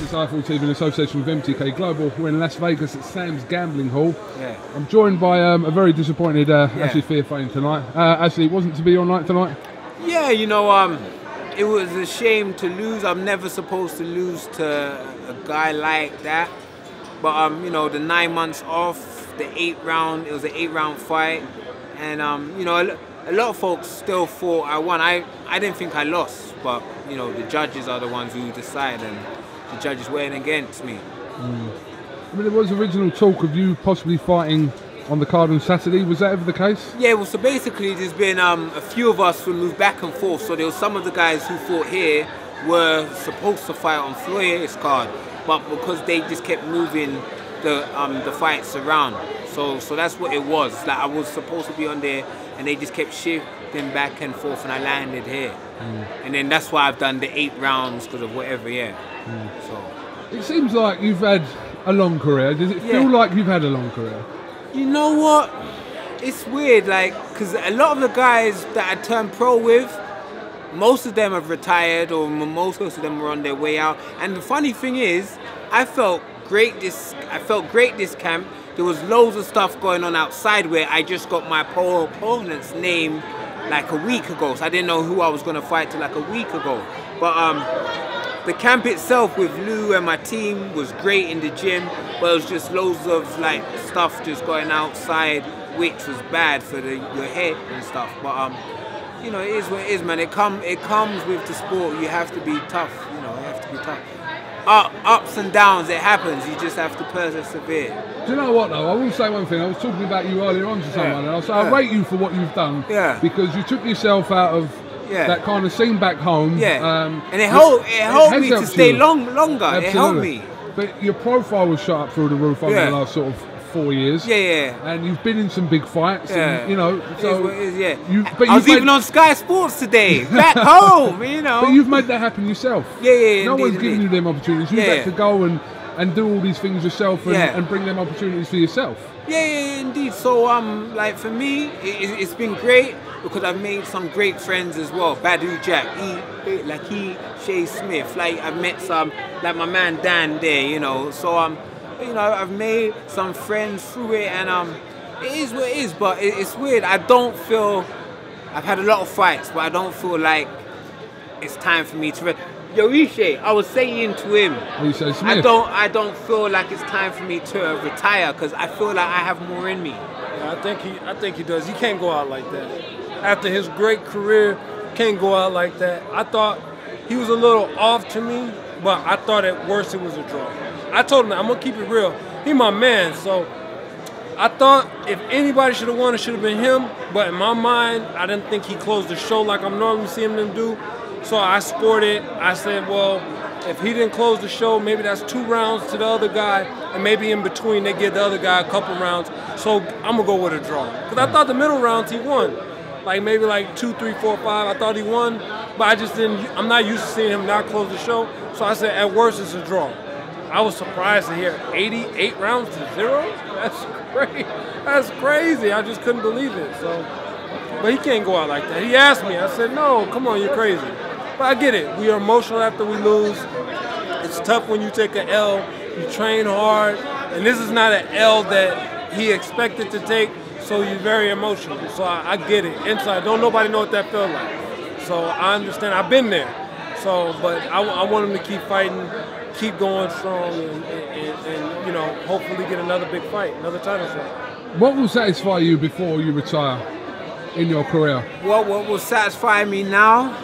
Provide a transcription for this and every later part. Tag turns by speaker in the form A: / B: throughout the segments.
A: It's IFL TV in association with MTK Global. We're in Las Vegas at Sam's Gambling Hall.
B: Yeah.
A: I'm joined by a very disappointed Ashley Theophane tonight. Ashley, it wasn't to be your night tonight?
B: Yeah, you know, it was a shame to lose. I'm never supposed to lose to a guy like that. But, you know, the 9 months off, the 8th round, it was an 8-round fight. And, you know, a lot of folks still thought I won. I didn't think I lost, but, you know, the judges are the ones who decide, and the judges went against me.
A: I mean, there was original talk of you possibly fighting on the card on Saturday. Was that ever the case?
B: Yeah, well, so basically there's been a few of us who moved back and forth. So there was some of the guys who fought here were supposed to fight on Floyd's card, but because they just kept moving the fights around. So that's what it was. Like, I was supposed to be on there, and they just kept shifting back and forth, and I landed here. And then that's why I've done the 8 rounds because of whatever, So
A: it seems like you've had a long career. Does it feel like you've had a long career?
B: You know what? It's weird, like, because a lot of the guys that I turned pro with, most of them have retired, or most of them were on their way out. And the funny thing is, I felt great this camp. There was loads of stuff going on outside where I just got my opponent's name like a week ago, so I didn't know who I was going to fight till like a week ago. But the camp itself with Lou and my team was great in the gym, but it was just loads of like stuff just going outside, which was bad for your head and stuff. But you know, it is what it is, man. It comes with the sport. You have to be tough. You know, you have to be tough. Ups and downs, it happens. You just have to persevere.
A: Do you know what though? I will say one thing. I was talking about you earlier on to someone, and I'll say I rate you for what you've done. Because you took yourself out of that kind of scene back home.
B: And it helped me to stay longer.
A: Absolutely.
B: It helped me.
A: But your profile was shot up through the roof over the last sort of 4 years. And you've been in some big fights. And, you know, so
B: I was even on Sky Sports today, back home. You know.
A: But you've made that happen yourself. No one's giving you them opportunities. You've had to go and do all these things yourself and bring them opportunities for yourself.
B: Yeah, indeed. So, like for me, it's been great because I've made some great friends as well. Badu Jack, Shay Smith. Like I've met some, like my man Dan there. You know, so you know, I've made some friends through it, and it is what it is. But it's weird. I don't feel. I've had a lot of fights, but I don't feel like it's time for me to. Yo, ISHE, I was saying to him, I don't feel like it's time for me to retire because I feel like I have more in me.
C: Yeah, I think he does. He can't go out like that. After his great career, can't go out like that. I thought he was a little off to me, but I thought at worst it was a draw. I told him, I'm going to keep it real. He my man, so I thought if anybody should have won, it should have been him. But in my mind, I didn't think he closed the show like I'm normally seeing him do. So I scored it. I said, well, if he didn't close the show, maybe that's 2 rounds to the other guy, and maybe in between they give the other guy a couple rounds. So I'm going to go with a draw. Because I thought the middle rounds he won. Like maybe like 2, 3, 4, 5. I thought he won, but I just didn't. I'm not used to seeing him not close the show. So I said, at worst, it's a draw. I was surprised to hear 88 rounds to 0. That's crazy. That's crazy. I just couldn't believe it. So, but he can't go out like that. He asked me. I said, no, come on, you're crazy. But I get it. We are emotional after we lose. It's tough when you take an L. You train hard. And this is not an L that he expected to take, so you're very emotional. So I get it. Inside, don't nobody know what that felt like. So I understand. I've been there. So, but I want him to keep fighting, keep going strong, and you know, hopefully get another big fight, another title shot.
A: What will satisfy you before you retire in your career?
B: What will satisfy me now?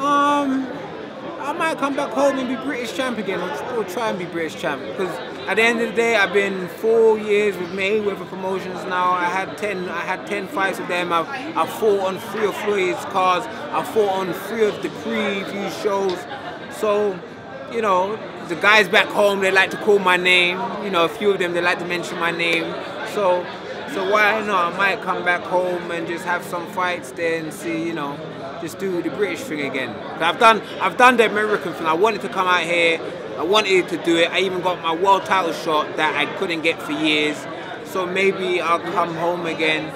B: I might come back home and be British champ again, or try and be British champ. Because at the end of the day, I've been 4 years with Mayweather Promotions now. I had 10 fights with them. I fought on 3 of Floyd's cards. I fought on 3 of the preview shows. So, you know, the guys back home, they like to call my name. You know, a few of them, they like to mention my name. So why not? I might come back home and just have some fights there and see, you know, just do the British thing again. I've done the American thing. I wanted to come out here. I wanted to do it. I even got my world title shot that I couldn't get for years. So maybe I'll come home again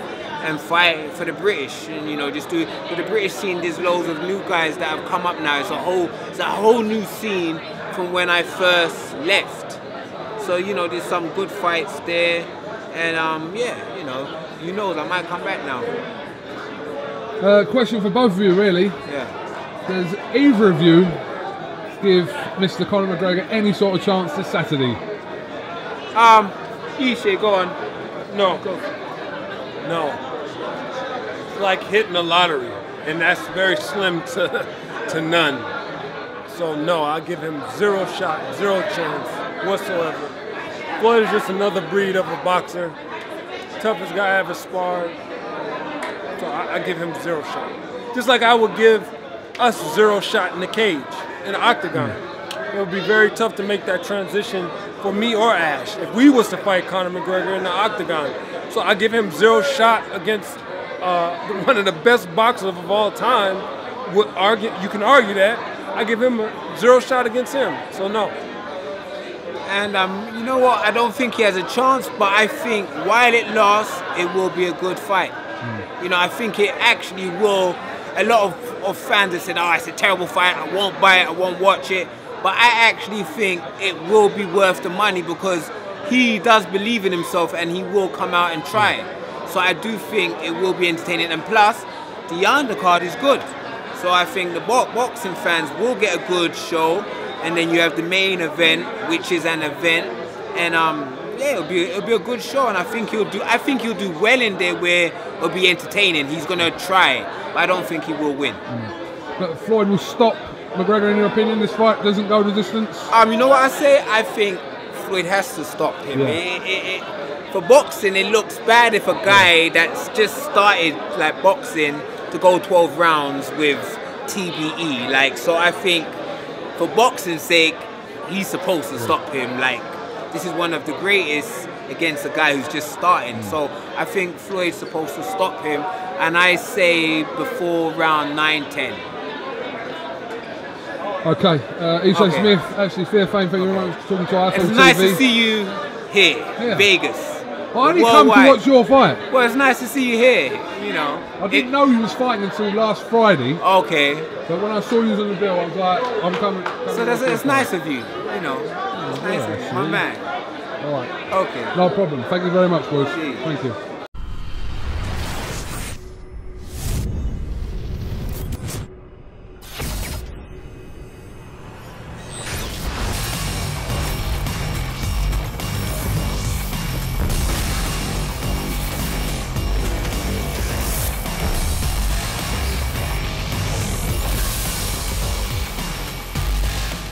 B: and fight for the British, and you know, just do it. For the British scene, there's loads of new guys that have come up now. It's a whole new scene from when I first left. So, you know, there's some good fights there. And, yeah, you know, I might come back now.
A: Question for both of you, really.
B: Yeah.
A: Does either of you give Mr. Conor McGregor any sort of chance this Saturday?
B: Ishe, go on.
C: No. No. It's like hitting the lottery, and that's very slim to none. So no, I give him zero shot, zero chance whatsoever. Floyd is just another breed of a boxer. Toughest guy I ever sparred. So I give him zero shot. Just like I would give us zero shot in the cage, in the octagon. It would be very tough to make that transition for me or Ash if we was to fight Conor McGregor in the octagon. So I give him zero shot against one of the best boxers of all time. You can argue that. I give him a zero shot against him. So no.
B: And you know what? I don't think he has a chance, but I think while it lasts, it will be a good fight. You know, I think it actually will. A lot of fans have said, oh, it's a terrible fight, I won't buy it, I won't watch it. But I actually think it will be worth the money because he does believe in himself and he will come out and try it. So I do think it will be entertaining. And plus, the undercard is good. So I think the boxing fans will get a good show. And then you have the main event, which is an event. And yeah, it'll be a good show. And I think he'll do well in there where it'll be entertaining. He's gonna try, but I don't think he will win.
A: But Floyd will stop McGregor, in your opinion? This fight doesn't go the distance?
B: You know what I say? I think Floyd has to stop him. Yeah. For boxing, it looks bad if a guy that's just started like boxing to go 12 rounds with TBE. Like, so I think for boxing's sake, he's supposed to stop him. Like, this is one of the greatest against a guy who's just starting. So I think Floyd's supposed to stop him. And I say before round 9-10.
A: Okay, ISHE Smith, Ashley Theophane, thank you very much for talking to us.
B: It's nice to see you here, Vegas.
A: I only come to watch your fight.
B: Well, it's nice to see you here, you know.
A: I didn't know you was fighting until last Friday.
B: Okay.
A: But when I saw you was on the bill, I was like, I'm coming.
B: So it's nice of you, you know. It's nice of you, my man.
A: All right.
B: Okay.
A: No problem. Thank you very much, boys. Thank you.